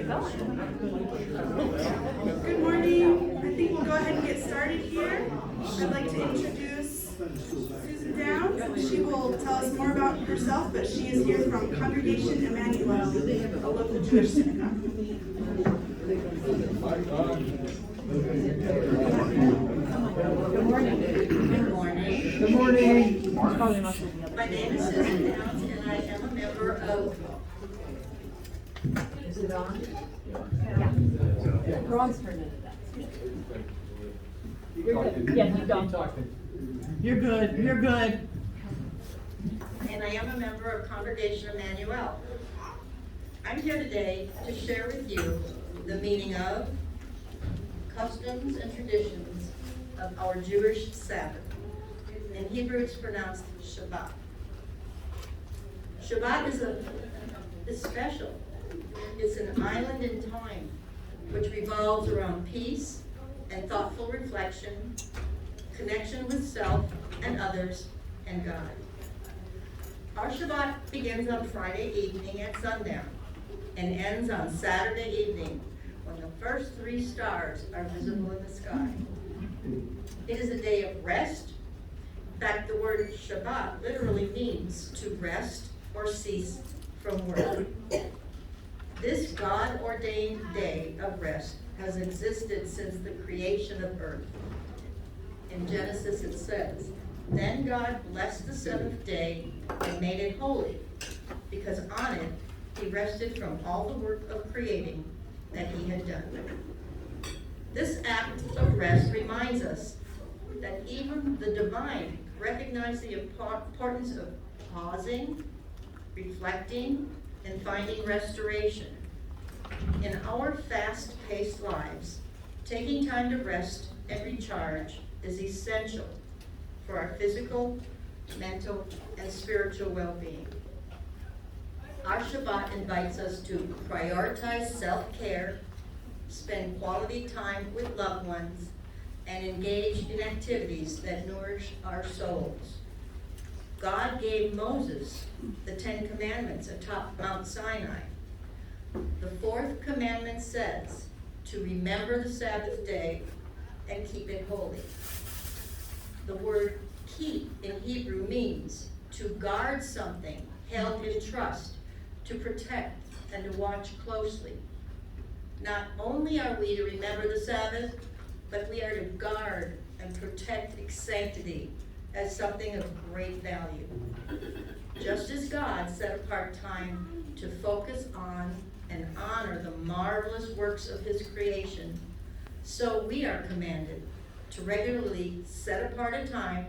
Good morning. I think we'll go ahead and get started here. I'd like to introduce Susan Downs. She will tell us more about herself, but she is here from Congregation Emmanuel, a local Jewish synagogue. Good morning. Good morning. Good morning. My name is Susan Downs, and I am a member of. Is it on? Yeah. Ron's turned into that. You're good. Yeah, you don't. You're good. You're good. And I am a member of Congregation Emmanuel. I'm here today to share with you the meaning of, customs and traditions of our Jewish Sabbath. In Hebrew, it's pronounced Shabbat. Shabbat is special. It's an island in time, which revolves around peace and thoughtful reflection, connection with self and others, and God. Our Shabbat begins on Friday evening at sundown and ends on Saturday evening when the first 3 stars are visible in the sky. It is a day of rest. In fact, the word Shabbat literally means to rest or cease from work. This God-ordained day of rest has existed since the creation of earth. In Genesis it says, "Then God blessed the 7th day and made it holy, because on it he rested from all the work of creating that he had done." This act of rest reminds us that even the divine recognized the importance of pausing, reflecting, and finding restoration. In our fast-paced lives, taking time to rest and recharge is essential for our physical, mental, and spiritual well-being. Our Shabbat invites us to prioritize self-care, spend quality time with loved ones, and engage in activities that nourish our souls. God gave Moses the 10 Commandments atop Mount Sinai. The 4th commandment says to remember the Sabbath day and keep it holy. The word keep in Hebrew means to guard something held in trust, to protect, and to watch closely. Not only are we to remember the Sabbath, but we are to guard and protect its sanctity as something of great value. Just as God set apart time to focus on and honor the marvelous works of his creation, so we are commanded to regularly set apart a time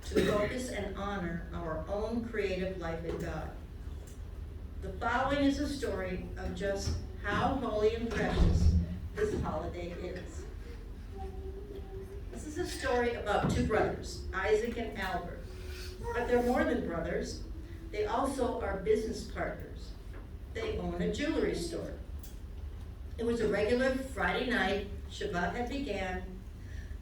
to focus and honor our own creative life in God. The following is a story of just how holy and precious this holiday is. This is a story about 2 brothers, Isaac and Albert. But they're more than brothers. They also are business partners. They own a jewelry store. It was a regular Friday night. Shabbat had began.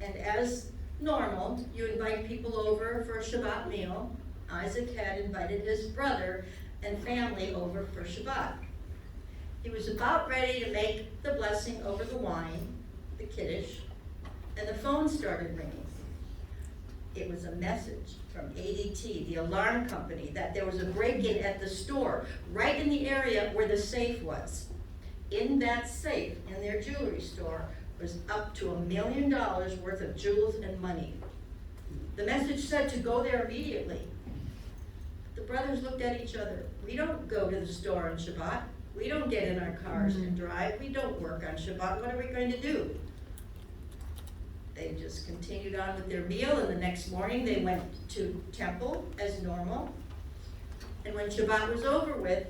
And as normal, you invite people over for a Shabbat meal. Isaac had invited his brother and family over for Shabbat. He was about ready to make the blessing over the wine, the Kiddush, and the phone started ringing. It was a message from ADT, the alarm company, that there was a break-in at the store, right in the area where the safe was. In that safe, in their jewelry store, was up to $1 million worth of jewels and money. The message said to go there immediately. The brothers looked at each other. We don't go to the store on Shabbat. We don't get in our cars and drive. We don't work on Shabbat. What are we going to do? They just continued on with their meal, and the next morning they went to temple as normal. And when Shabbat was over with,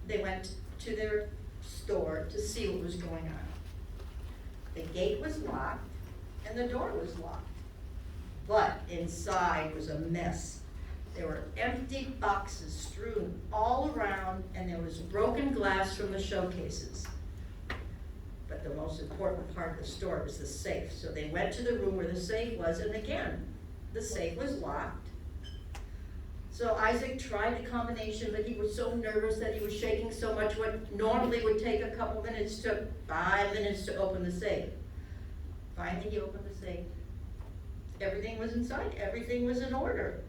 they went to their store to see what was going on. The gate was locked and the door was locked. But inside was a mess. There were empty boxes strewn all around, and there was broken glass from the showcases. But the most important part of the store was the safe. So they went to the room where the safe was, and again, the safe was locked. So Isaac tried the combination, but he was so nervous that he was shaking so much, what normally would take a couple minutes took 5 minutes to open the safe. Finally, he opened the safe. Everything was inside, everything was in order.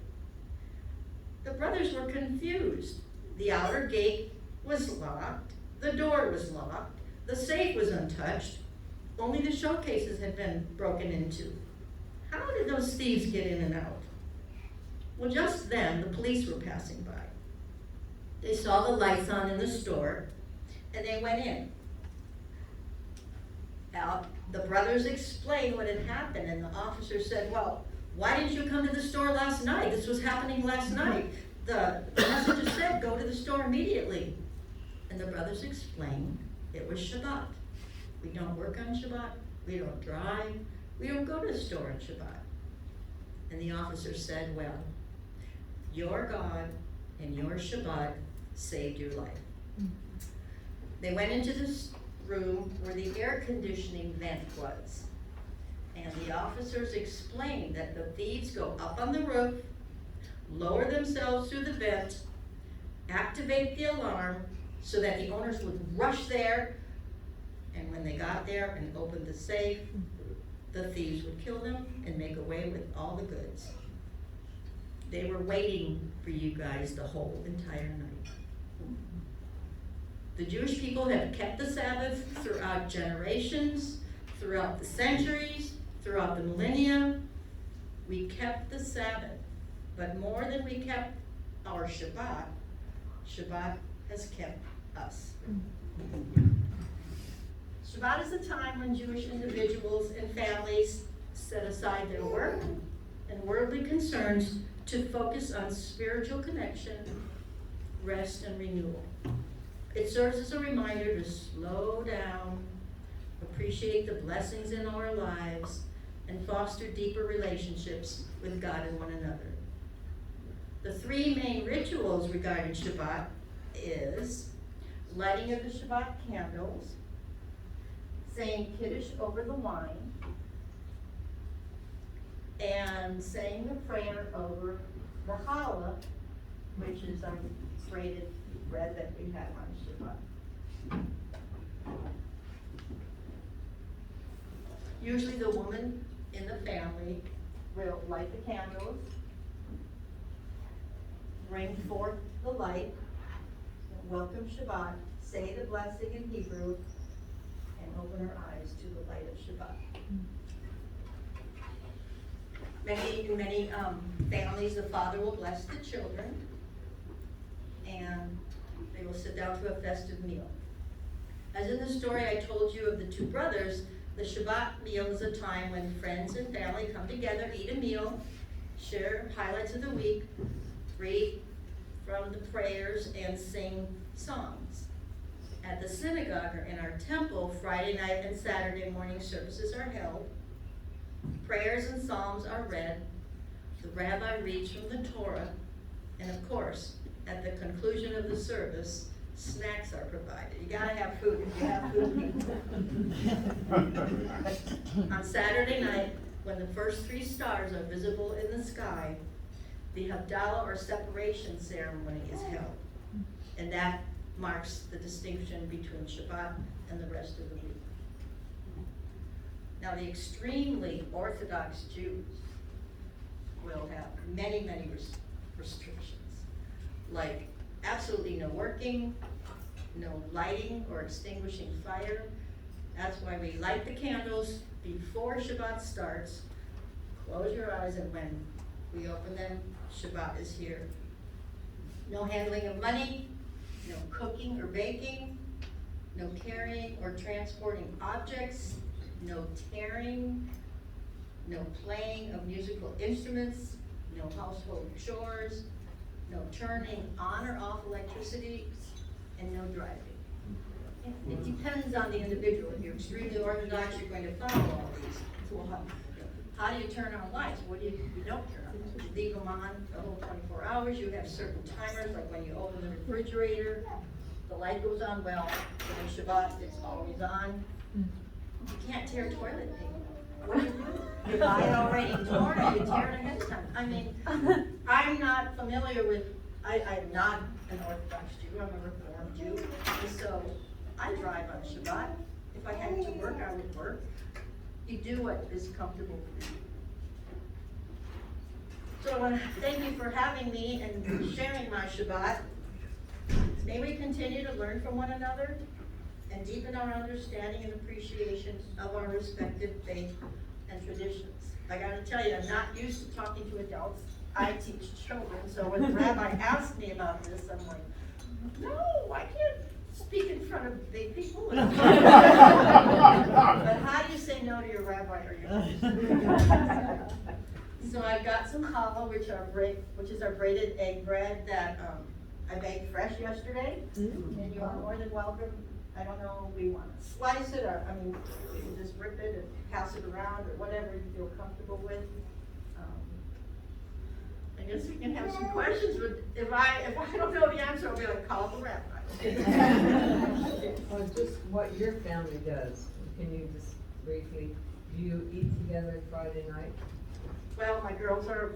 The brothers were confused. The outer gate was locked, the door was locked, the safe was untouched, only the showcases had been broken into. How did those thieves get in and out? Well, just then, the police were passing by. They saw the lights on in the store, and they went in. Now, the brothers explained what had happened, and the officer said, well, why didn't you come to the store last night? This was happening last night. The messenger said, go to the store immediately. And the brothers explained it was Shabbat. We don't work on Shabbat, we don't drive, we don't go to the store on Shabbat. And the officer said, well, your God and your Shabbat saved your life. They went into this room where the air conditioning vent was. And the officers explained that the thieves go up on the roof, lower themselves through the vent, activate the alarm so that the owners would rush there, and when they got there and opened the safe, the thieves would kill them and make away with all the goods. They were waiting for you guys the whole entire night. The Jewish people have kept the Sabbath throughout generations, throughout the centuries, throughout the millennia. We kept the Sabbath, but more than we kept our Shabbat, Shabbat has kept us. Shabbat is a time when Jewish individuals and families set aside their work and worldly concerns to focus on spiritual connection, rest, and renewal. It serves as a reminder to slow down, appreciate the blessings in our lives, and foster deeper relationships with God and one another. The 3 main rituals regarding Shabbat is lighting of the Shabbat candles, saying Kiddush over the wine, and saying the prayer over the challah, which is our braided bread that we have on Shabbat. Usually the woman in the family will light the candles, bring forth the light, welcome Shabbat, say the blessing in Hebrew, and open her eyes to the light of Shabbat. In many families, the father will bless the children, and they will sit down to a festive meal. As in the story I told you of the 2 brothers, the Shabbat meal is a time when friends and family come together, eat a meal, share highlights of the week, read from the prayers, and sing songs. At the synagogue or in our temple, Friday night and Saturday morning services are held. Prayers and psalms are read. The rabbi reads from the Torah, and of course, at the conclusion of the service, snacks are provided. You gotta have food if you have food. On Saturday night, when the first 3 stars are visible in the sky, the Havdalah or separation ceremony is held. And that marks the distinction between Shabbat and the rest of the week. Now, the extremely Orthodox Jews will have many, many restrictions, like absolutely no working, no lighting or extinguishing fire. That's why we light the candles before Shabbat starts, close your eyes, and when we open them, Shabbat is here. No handling of money, no cooking or baking, no carrying or transporting objects, no tearing, no playing of musical instruments, no household chores, no turning on or off electricity, and no driving. It depends on the individual. If you're extremely Orthodox, you're going to follow all these. So how do you turn on lights? What do you don't turn on? You leave them on the whole 24 hours. You have certain timers, like when you open the refrigerator, the light goes on. Well, during Shabbat, it's always on. You can't tear toilet paper. What do you do? You buy it already torn or you tear it ahead of time? I mean, I'm not familiar with, I'm not an Orthodox Jew, I'm a Reformed Jew, and so I drive on Shabbat. If I had to work, I would work. You do what is comfortable for you. So I want to thank you for having me and sharing my Shabbat. May we continue to learn from one another and deepen our understanding and appreciation of our respective faith and traditions. I gotta tell you, I'm not used to talking to adults. I teach children, so when the rabbi asked me about this, I'm like, no, I can't speak in front of big people. But how do you say no to your rabbi or your So I've got some challah, which is our braided egg bread that I baked fresh yesterday, and you are more than welcome. I don't know, we want to slice it, or, I mean, you can just rip it and pass it around, or whatever you feel comfortable with. I guess we can have some questions, but if I don't know the answer, I'll be like, call the rabbi. Well, just what your family does, can you just briefly, do you eat together Friday night? Well, my girls are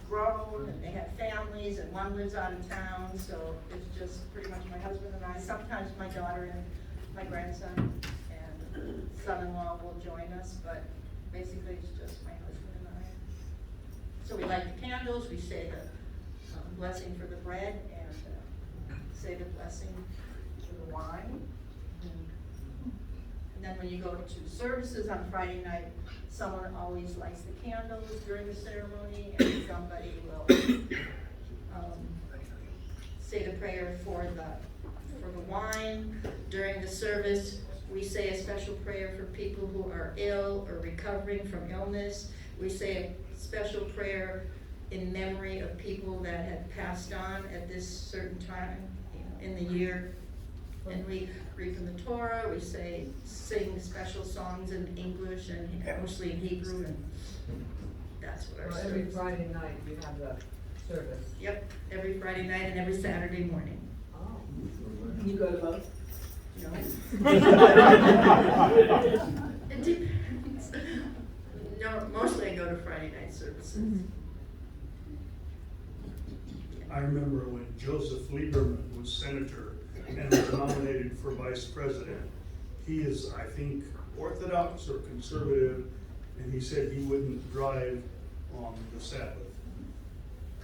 grown, and they have families, and one lives out of town, so it's just pretty much my husband and I. Sometimes my daughter and my grandson and son-in-law will join us, but basically it's just my husband and I. So we light the candles, we say the blessing for the bread, and say the blessing for the wine. And then when you go to services on Friday night, someone always lights the candles during the ceremony, and somebody will say the prayer for the wine. During the service, we say a special prayer for people who are ill or recovering from illness. We say a special prayer in memory of people that had passed on at this certain time in the year. And we read from the Torah, we sing special songs in English and mostly in Hebrew, and that's what our Well, service. every Friday night you have the service. Yep, every Friday night and every Saturday morning. Oh. You go to both? No. It depends. No, mostly I go to Friday night services. I remember when Joseph Lieberman was senator and was nominated for vice president. He is, I think, Orthodox or conservative, and he said he wouldn't drive on the Sabbath.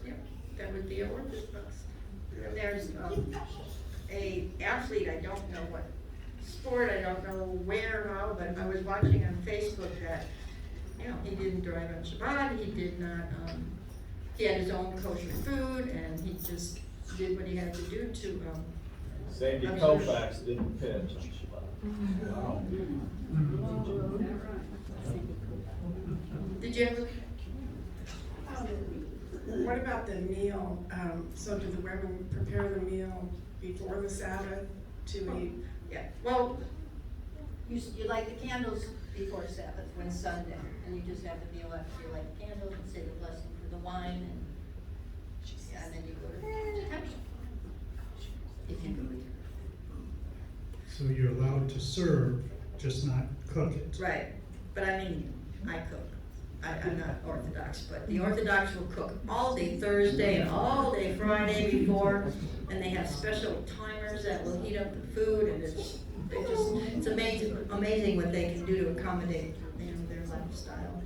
Yep, that would be a Orthodox. Yeah. There's a athlete, I don't know what sport, I don't know where now, but I was watching on Facebook that, he didn't drive on Shabbat, he did not, he had his own kosher food, and he just did what he had to do to, Sandy Koufax didn't pitch on Shabbat. Wow. Did you ever? What about the meal? So do the women prepare the meal before the Sabbath to eat? Yeah, well, you light the candles before Sabbath, when sundown, and you just have the meal after you light the candles and say the blessing for the wine, and then you go to temple. If you go to So you're allowed to serve, just not cook it. Right, but I mean, I cook. I'm not Orthodox, but the Orthodox will cook all day Thursday and all day Friday before, and they have special timers that will heat up the food, and it's amazing what they can do to accommodate their lifestyle.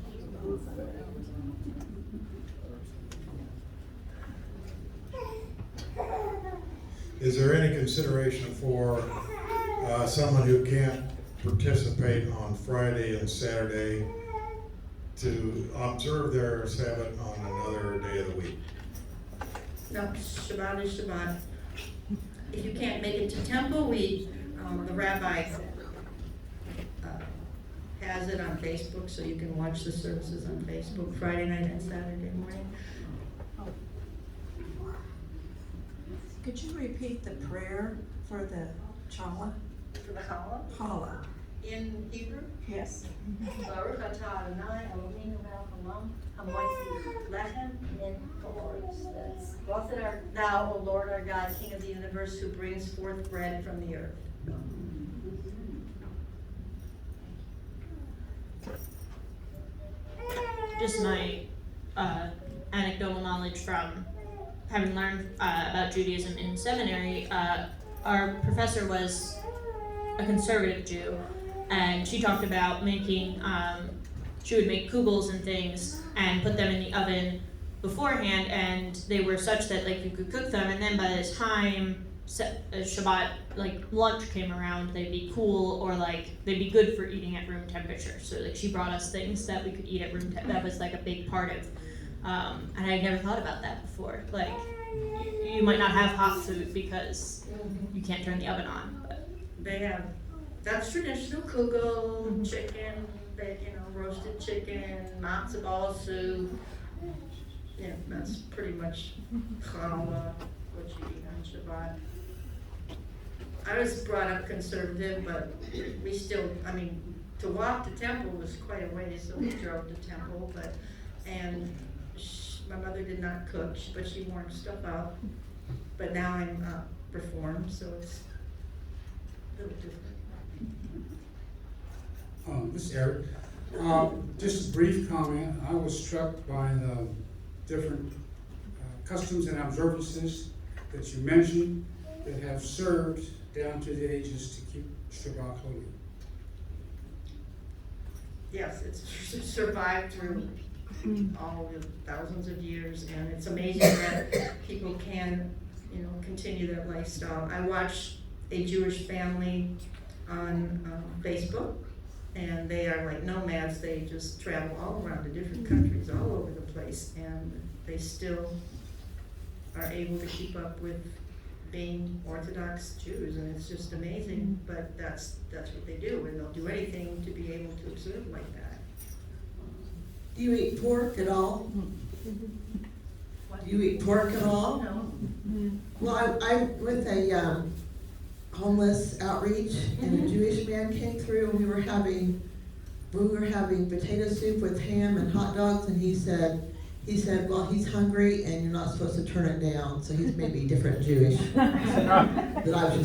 Is there any consideration for someone who can't participate on Friday and Saturday to observe their Sabbath on another day of the week? No, Shabbat is Shabbat. If you can't make it to temple, the rabbi has it on Facebook, so you can watch the services on Facebook Friday night and Saturday morning. Could you repeat the prayer for the challah? For the challah, Challah. in Hebrew, Yes. Baruch atah Adonai Eloheinu melech haolam hamotzei lechem min ha'oretz. That's, blessed art thou, O Lord our God, King of the universe, who brings forth bread from the earth. just my anecdotal knowledge from having learned about Judaism in seminary, our professor was a conservative Jew, and she talked about making, she would make kugels and things and put them in the oven beforehand, and they were such that like you could cook them, and then by the time Shabbat like lunch came around, they'd be cool, or like they'd be good for eating at room temperature. So like she brought us things that we could eat at room that was like a big part of, and I never thought about that before. Like you might not have hot food because you can't turn the oven on. But. They have, that's traditional kugel, chicken, roasted chicken, matzo ball soup. Yeah, that's pretty much challah, what you eat on Shabbat. I was brought up conservative, but we still, to walk to temple was quite a ways, so we drove to temple, and my mother did not cook, but she warmed stuff up. But now I'm reformed, so it's a little different. This is Eric. Just a brief comment. I was struck by the different customs and observances that you mentioned that have served down to the ages to keep Shabbat holy. Yes, it's survived through all the thousands of years, and it's amazing that people can, continue their lifestyle. I watched a Jewish family on Facebook, and they are like nomads. They just travel all around to different countries, all over the place, and they still are able to keep up with being Orthodox Jews, and it's just amazing. But that's what they do, and they'll do anything to be able to observe like that. Do you eat pork at all? Do you eat pork at all? No. Well, I'm with a homeless outreach, and a Jewish man came through, and we were having potato soup with ham and hot dogs, and he said, well, he's hungry, and you're not supposed to turn it down, so he's maybe different Jewish. But I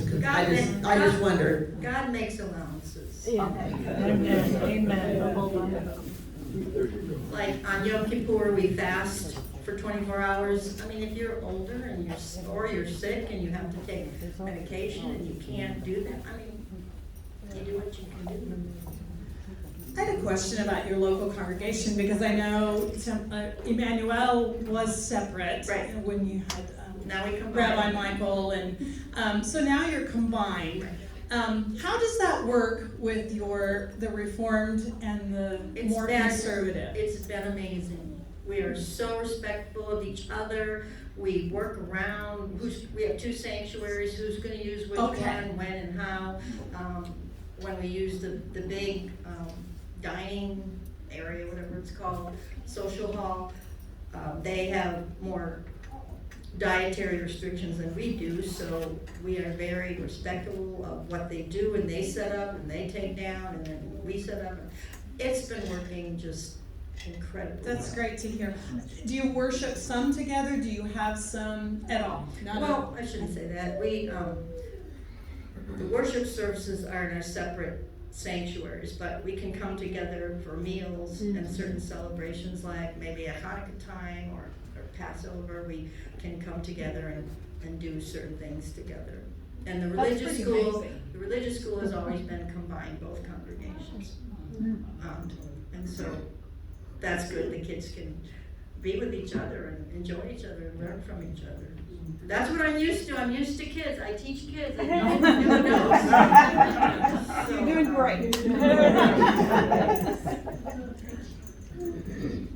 just wondered. God makes allowances. Yeah. Amen. Like on Yom Kippur, we fast for 24 hours. If you're older and you're sick and you have to take medication and you can't do that, you do what you can do. I had a question about your local congregation, because I know Emmanuel was separate Right. when you had Now we combine. Rabbi Michael, and so now you're combined. How does that work with the Reformed and the more conservative? It's been amazing. We are so respectful of each other. We work around, we have 2 sanctuaries, who's gonna use which one, when and how. When we use the big dining area, whatever it's called, social hall, they have more dietary restrictions than we do, so we are very respectful of what they do, and they set up and they take down, and then we set up. It's been working just incredible. That's great to hear. Do you worship some together? Do you have some at all? Well, I shouldn't say that. We, the worship services are in our separate sanctuaries, but we can come together for meals and certain celebrations, like maybe a Hanukkah time or Passover. We can come together and do certain things together. And the religious school has always been combined, both congregations. And so that's good. The kids can be with each other and enjoy each other and learn from each other. That's what I'm used to. I'm used to kids. I teach kids. You're doing great.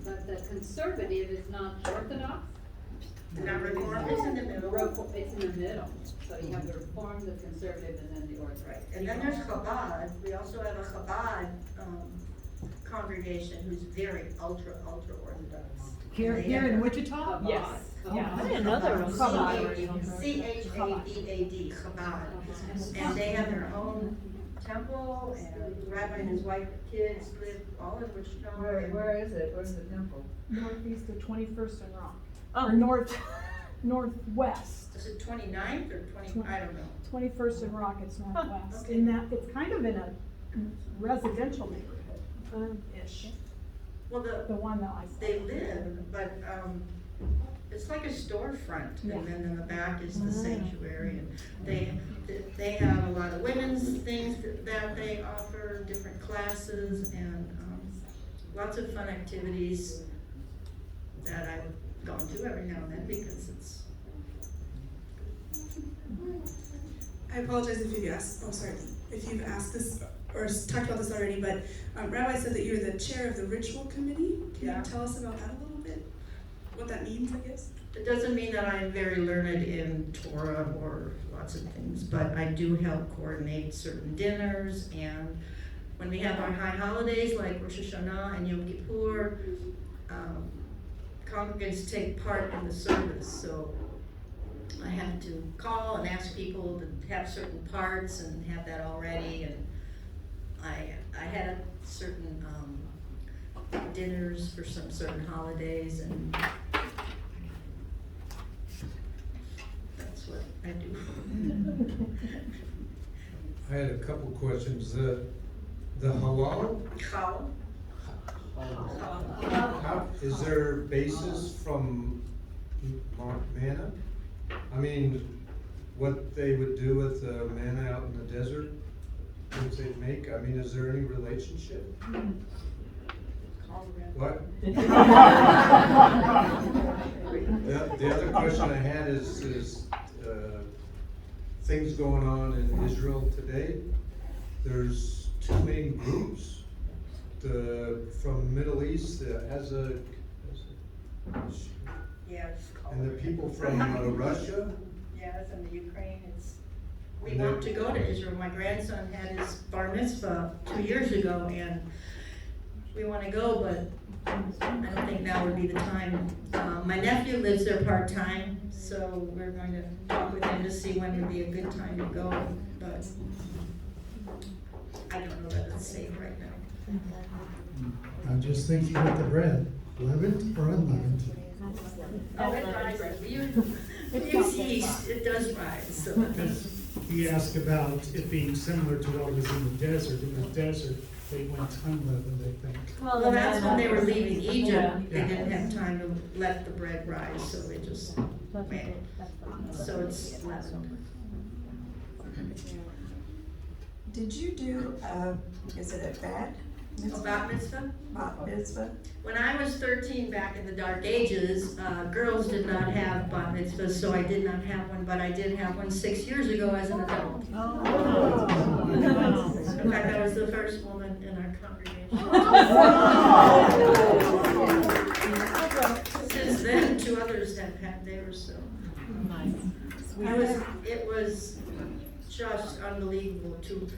But the conservative is not Orthodox? Not Reformed, it's in the middle. It's in the middle. So you have the Reformed, the conservative, and then the Orthodox. Right. And then there's Chabad. We also have a Chabad congregation who's very ultra Orthodox. Here in Wichita? Chabad. Yes. Yeah. Another one. C-H-A-B-A-D, Chabad. And they have their own temple, and the rabbi and his wife and kids live all in Wichita. Where is it? Where's the temple? Northeast of 21st and Rock. Or northwest. Is it 29th or 20? I don't know. 21st and Rock, it's northwest. Okay. In that, it's kind of in a residential neighborhood, ish. Well, The one that I saw. they live, but, it's like a storefront, Yeah. and then in the back is the sanctuary, and they have a lot of women's things that they offer, different classes, and, lots of fun activities that I've gone to every now and then because it's. I apologize if you've asked, if you've asked this or talked about this already, but Rabbi said that you're the chair of the ritual committee. Can Yeah. you tell us about that a little bit? What that means, I guess? It doesn't mean that I'm very learned in Torah or lots of things, but I do help coordinate certain dinners, and when we have our high holidays like Rosh Hashanah and Yom Kippur, congregants take part in the service, so I have to call and ask people to have certain parts and have that all ready, and I had certain dinners for some certain holidays, and that's what I do. I had a couple questions. The halal, Challah. how, is there basis from manna? I mean, what they would do with the manna out in the desert, things they'd make, I mean, is there any relationship? What? The other question I had is things going on in Israel today. There's two main groups. From the Middle East, Yes. and the people from Russia. Yes, and the Ukraine, we want to go to Israel. My grandson had his bar mitzvah 2 years ago, and we want to go, but I don't think now would be the time. My nephew lives there part-time, so we're going to talk with him to see when would be a good time to go, but I don't know that it's safe right now. I'm just thinking of the bread, leavened or unleavened? Oh, it rises. We use yeast, it does rise, so. Because he asked about it being similar to what was in the desert. In the desert, they went unleavened, I think. Well, that's when they were leaving Egypt, they Yeah. didn't have time to let the bread rise, so they just went. So it's leavened. Did you do, is it a bat Bat mitzvah? bat mitzvah? When I was 13 back in the dark ages, girls did not have bat mitzvahs, so I did not have one, but I did have one 6 years ago as an adult. In fact, I was the first woman in our congregation. Since then, 2 others have had theirs, so. It was just unbelievable to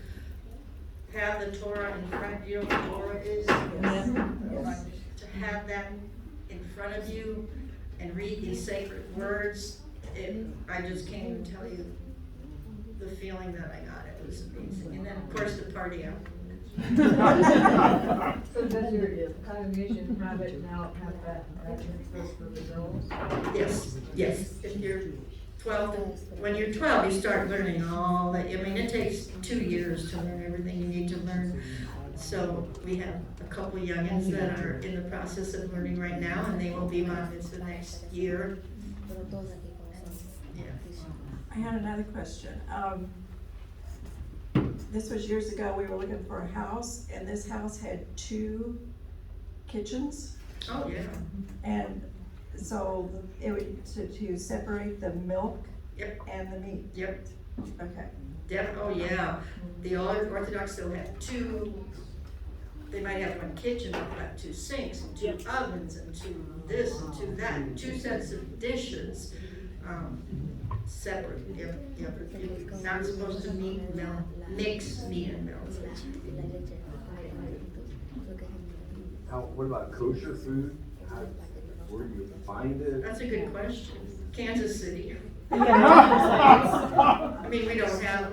have the Torah in front, you know what Torah is? To have that in front of you and read these sacred words, I just can't even tell you the feeling that I got. It was amazing. And then, of course, the party after. So does your congregation have it now, have that mitzvah for the girls? Yes, yes. If you're 12, when you're 12, you start learning all that. I mean, it takes 2 years to learn everything you need to learn. So we have a couple youngins that are in the process of learning right now, and they will be bar mitzvah next year. Yeah. I had another question. This was years ago, we were looking for a house, and this house had 2 kitchens. Oh, yeah. And so it would, to separate the milk Yep. and the meat. Yep. Okay. Oh, yeah. The Orthodox still have 2, they might have 1 kitchen, but have 2 sinks, and 2 ovens, and 2 this, and 2 that, 2 sets of dishes, separate. You're not supposed to mix meat and milk. What about kosher food? Where do you find it? That's a good question. Kansas City. I mean, we don't have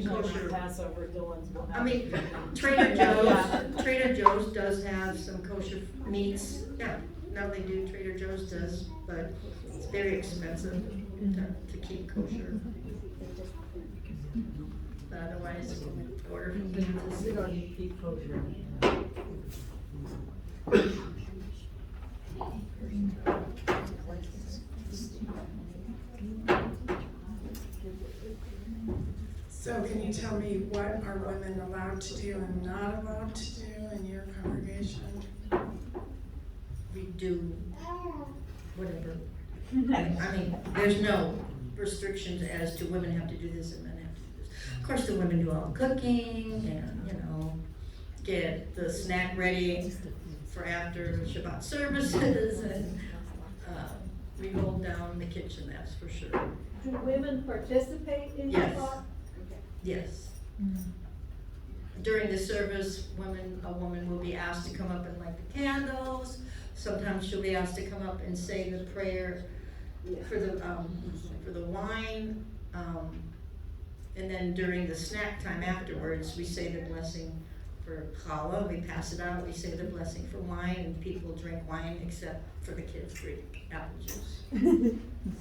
kosher. Passover, Dylan's will have. I mean, Trader Joe's does have some kosher meats. Yeah, now they do, Trader Joe's does, but it's very expensive to keep kosher. But otherwise, order from Kansas We don't City. keep kosher. So can you tell me what are women allowed to do and not allowed to do in your congregation? We do whatever. I mean, there's no restrictions as to women have to do this and men have to do this. Of course, the women do all the cooking and, get the snack ready for after Shabbat services and, we hold down the kitchen, that's for sure. Do women participate in Yes. Shabbat? Yes. During the service, a woman will be asked to come up and light the candles. Sometimes she'll be asked to come up and say the prayer for the wine. And then during the snack time afterwards, we say the blessing for challah. We pass it out. We say the blessing for wine, and people drink wine except for the kids drink apple juice.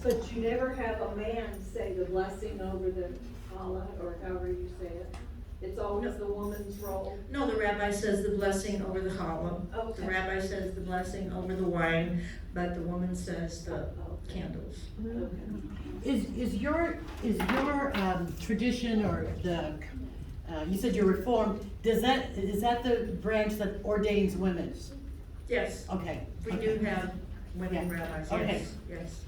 But you never have a man say the blessing over the challah, or however you say it. It's always the woman's role. No, the rabbi says the blessing over the challah. Okay. The rabbi says the blessing over the wine, but the woman says the candles. Okay. Is your tradition, or you said you're Reformed, is that the branch that ordains women? Yes. Okay. We do have women rabbis, yes, Okay. yes.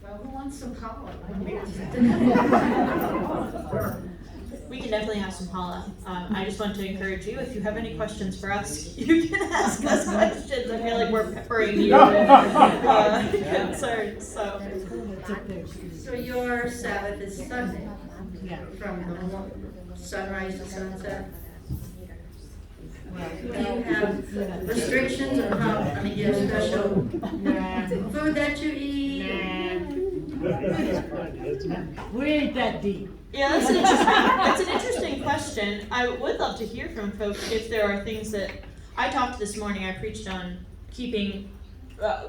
Well, who wants some challah? We can definitely have some challah. I just want to encourage you, if you have any questions for us, you can ask us questions. I feel like we're peppering you with concerns, so. So your Sabbath is Sunday, Yeah. from the sunrise to sunset? Do you have restrictions or how, I mean, do you have special food that you eat? We ain't that deep. Yeah, that's an interesting question. I would love to hear from folks if there are things that, I talked this morning, I preached on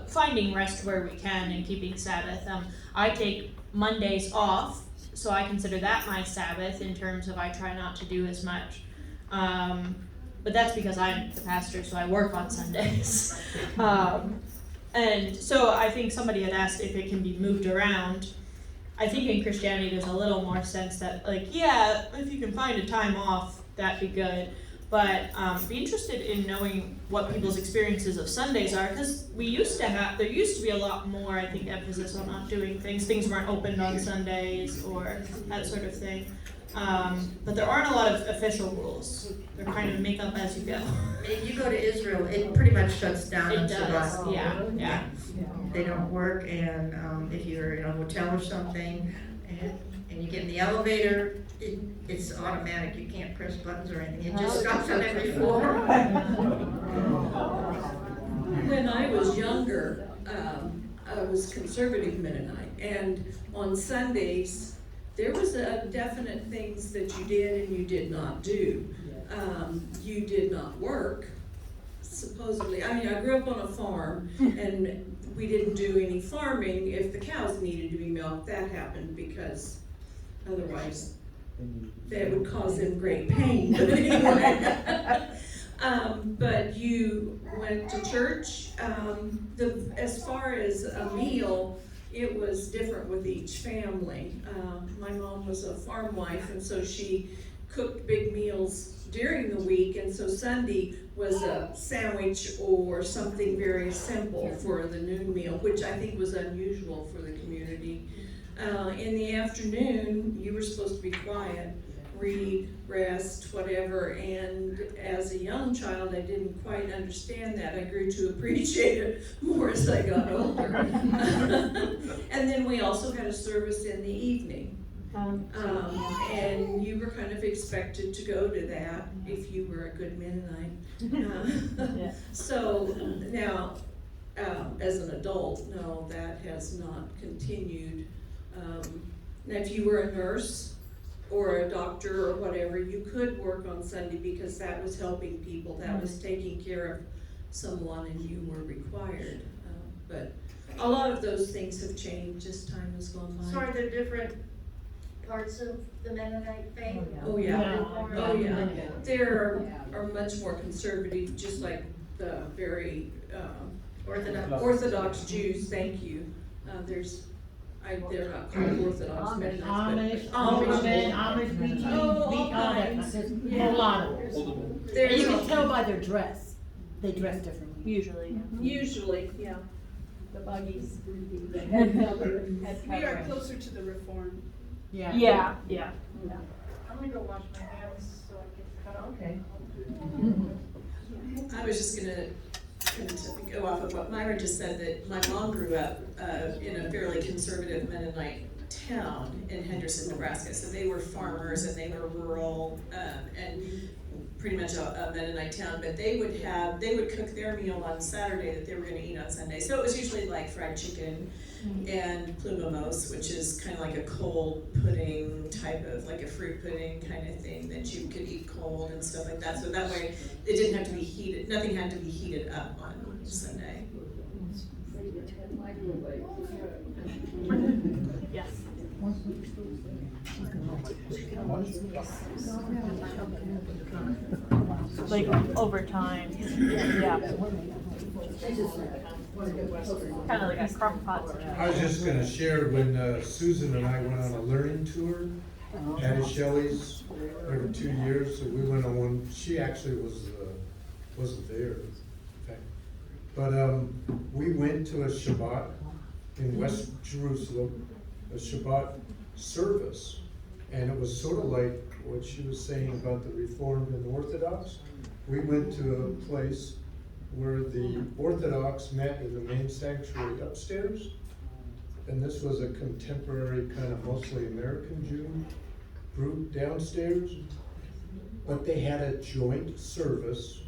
finding rest where we can and keeping Sabbath. I take Mondays off, so I consider that my Sabbath in terms of I try not to do as much. But that's because I'm the pastor, so I work on Sundays. And so I think somebody had asked if it can be moved around. I think in Christianity there's a little more sense that, if you can find a time off, that'd be good. But be interested in knowing what people's experiences of Sundays are, because there used to be a lot more, I think, emphasis on not doing things. Things weren't opened on Sundays or that sort of thing. But there aren't a lot of official rules. They're kind of make up as you go. If you go to Israel, it pretty much shuts down on It does, Shabbat. yeah. They don't work, and if you're in a hotel or something, and you get in the elevator, it's automatic. You can't press buttons or anything. It just stops on every floor. When I was younger, I was conservative Mennonite, and on Sundays, there was a definite things that you did and you did not do. You did not work, supposedly. I mean, I grew up on a farm, and we didn't do any farming. If the cows needed to be milked, that happened, because otherwise that would cause them great pain. But anyway, but you went to church. As far as a meal, it was different with each family. My mom was a farm wife, and so she cooked big meals during the week, and so Sunday was a sandwich or something very simple for the noon meal, which I think was unusual for the community. In the afternoon, you were supposed to be quiet, read, rest, whatever, and as a young child, I didn't quite understand that. I grew to appreciate it more as I got older. And then we also had a service in the evening. And you were kind of expected to go to that if you were a good Mennonite. So now, as an adult, no, that has not continued. Now, if you were a nurse or a doctor or whatever, you could work on Sunday because that was helping people, that was taking care of someone, and you were required. But a lot of those things have changed as time has gone by. So are there different parts of the Mennonite faith? Oh, yeah, oh, yeah. Yeah. There are much more conservative, just like the very, Orthodox Jews, thank you. They're not called Orthodox Mennonites, but Amish, BT, all all that, kinds. there's a Yeah. whole lot of them. There's You all can tell by their dress, they dress differently. Usually, Usually, Yeah, the buggies. We are closer to the Reform. Yeah. yeah. I'm gonna go wash my hands so I can cut off. Okay. I was just gonna go off of what Myra just said, that my mom grew up in a fairly conservative Mennonite town in Henderson, Nebraska. So they were farmers and they were rural and pretty much a Mennonite town. But they would cook their meal on Saturday that they were gonna eat on Sunday. So it was usually like fried chicken and plumamos, which is kind of like a cold pudding type of, like a fruit pudding kind of thing that you could eat cold and stuff like that. So that way it didn't have to be heated, nothing had to be heated up on Sunday. Yes. Like over time, yeah. Kind of like a crock pot. I was just gonna share when Susan and I went on a learning tour at Shelley's every 2 years, so we went on one. She actually wasn't there, in fact. But we went to a Shabbat in West Jerusalem, a Shabbat service, and it was sort of like what she was saying about the Reformed and Orthodox. We went to a place where the Orthodox met in the main sanctuary upstairs, and this was a contemporary kind of mostly American Jew group downstairs, but they had a joint service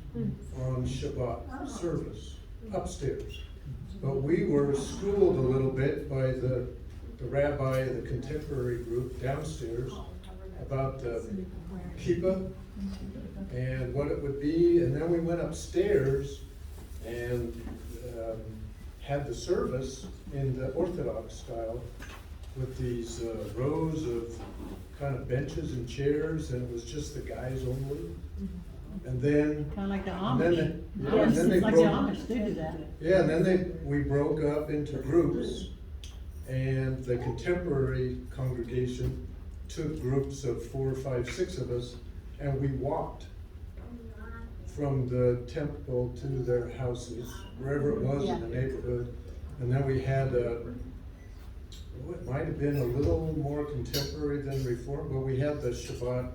on Shabbat service upstairs. But we were schooled a little bit by the rabbi of the contemporary group downstairs about the kippah and what it would be, and then we went upstairs and had the service in the Orthodox style with these rows of kind of benches and chairs, and it was just the guys only. And then Kinda like the and then Amish. they- yeah, and then they It's like the broke- Amish, they do that. Yeah, and then we broke up into groups, and the contemporary congregation took groups of 4, 5, 6 of us, and we walked from the temple to their houses, wherever it was in the neighborhood. And then we had what might have been a little more contemporary than Reform, but we had the Shabbat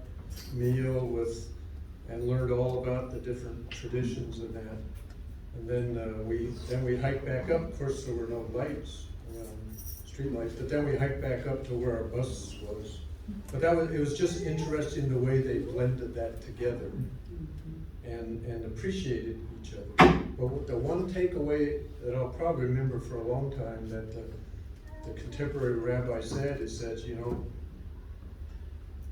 meal and learned all about the different traditions and that. And then we hiked back up. Of course, there were no lights, street lights, but then we hiked back up to where our bus was. But it was just interesting the way they blended that together and appreciated each other. But the one takeaway that I'll probably remember for a long time that the contemporary rabbi said is that,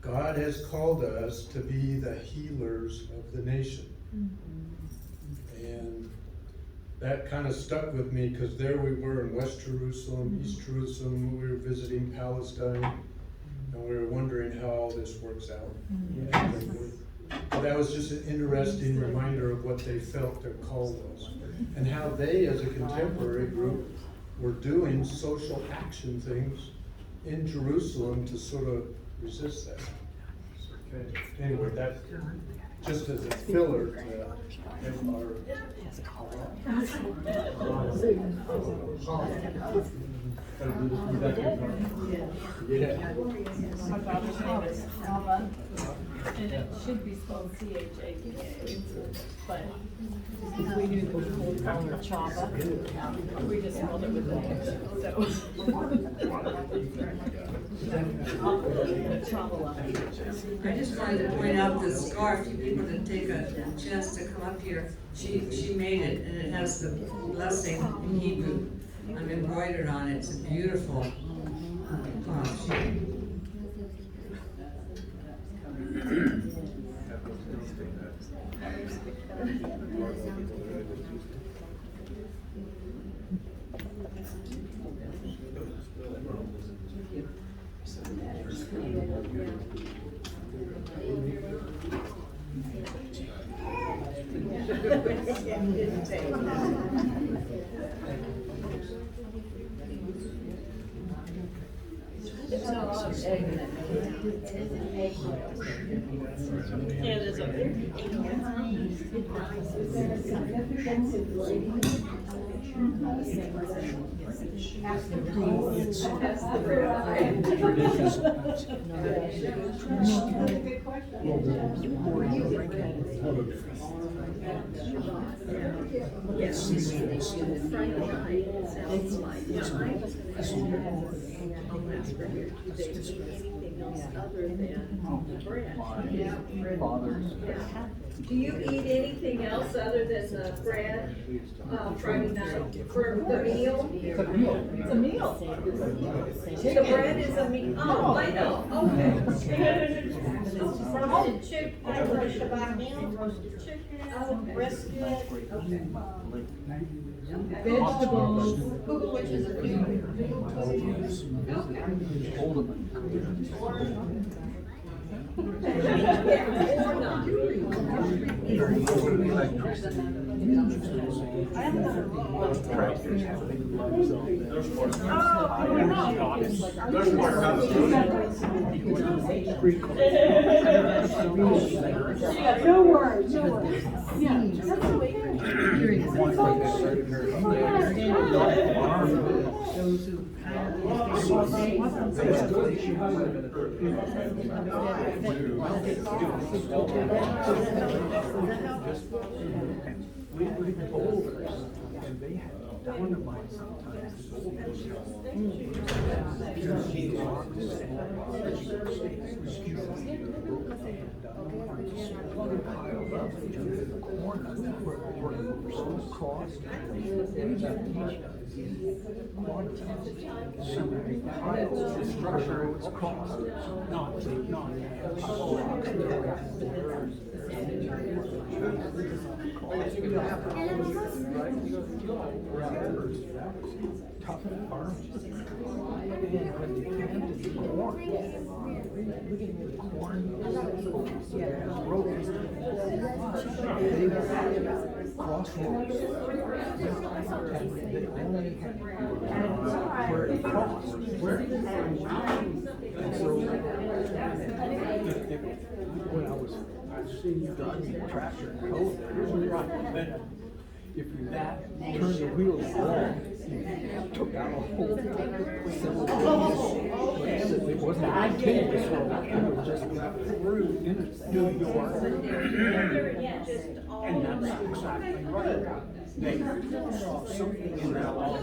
God has called us to be the healers of the nation. And that kind of stuck with me, because there we were in West Jerusalem, East Jerusalem, we were visiting Palestine, and we were wondering how all this works out. But that was just an interesting reminder of what they felt their call was, and how they, as a contemporary group, were doing social action things in Jerusalem to sort of resist that. Anyway, that just as a filler to our. My daughter's name is Chava, and it should be spelled C-H-A-V-A, but we knew that we would call her Chava. We just spelled it with an H, I just wanted to point out the scarf, you people didn't take a chance to come up here. She made it, and it has the blessing in Hebrew embroidered on it. It's a beautiful cloth. It's not a lot of egg in it. Yeah, there's Do you eat anything else other than the bread, Friday night for the meal? It's a meal. The bread is a meal, oh, I know, okay. Roasted chicken, roasted Shabbat roasted chicken, brisket, Vegetables. which is a food. No worries, no worries. Yeah, that's okay. We boulders, and they had dynamite sometimes. Piled up in the corner where we were so crossed. So many piles, the structure was crossed, not tough farms. When you planted the corn, crossroads. And they only had where it crossed. And so when I've seen you driving a tractor and hoe, if you turn the wheels wrong, you took out a whole it wasn't a continuous road, it was just through into New York. And that's exactly right. They saw something in that law.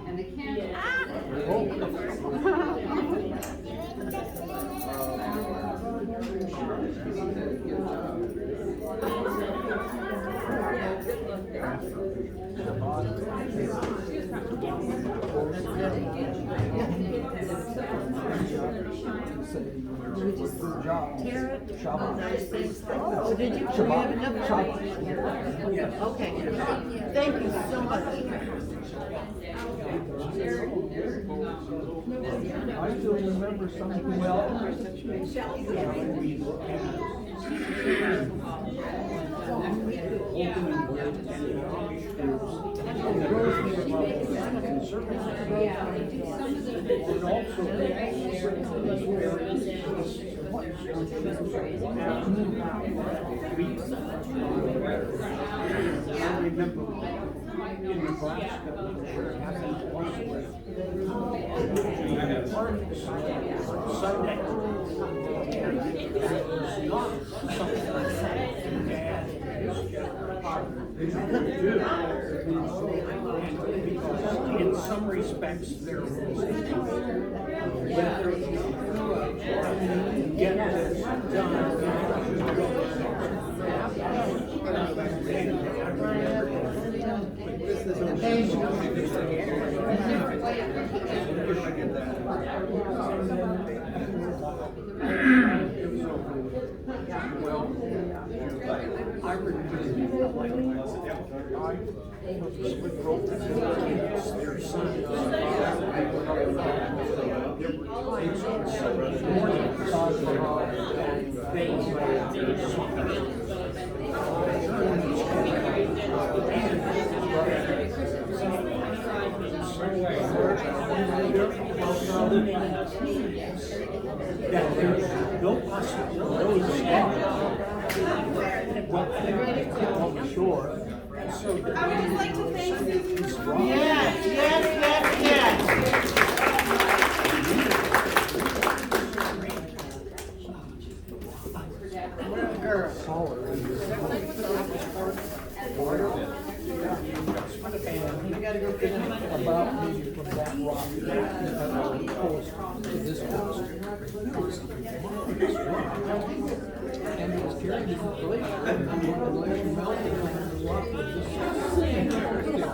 And they can't. Oh, did you? We have enough time? Okay. Thank you so much. I still remember something well. I remember in Nebraska, Sunday. In some respects, there was get this done. Well, I remember like I was a split rope. Their son. That there's no possibility on the shore. So I would just like to thank Susan for coming. Yes, yes, yes, We gotta go get about maybe from that rock coast to this coast. And it was carried in the glacier, and the glacier melted, and the rock was just sitting there still.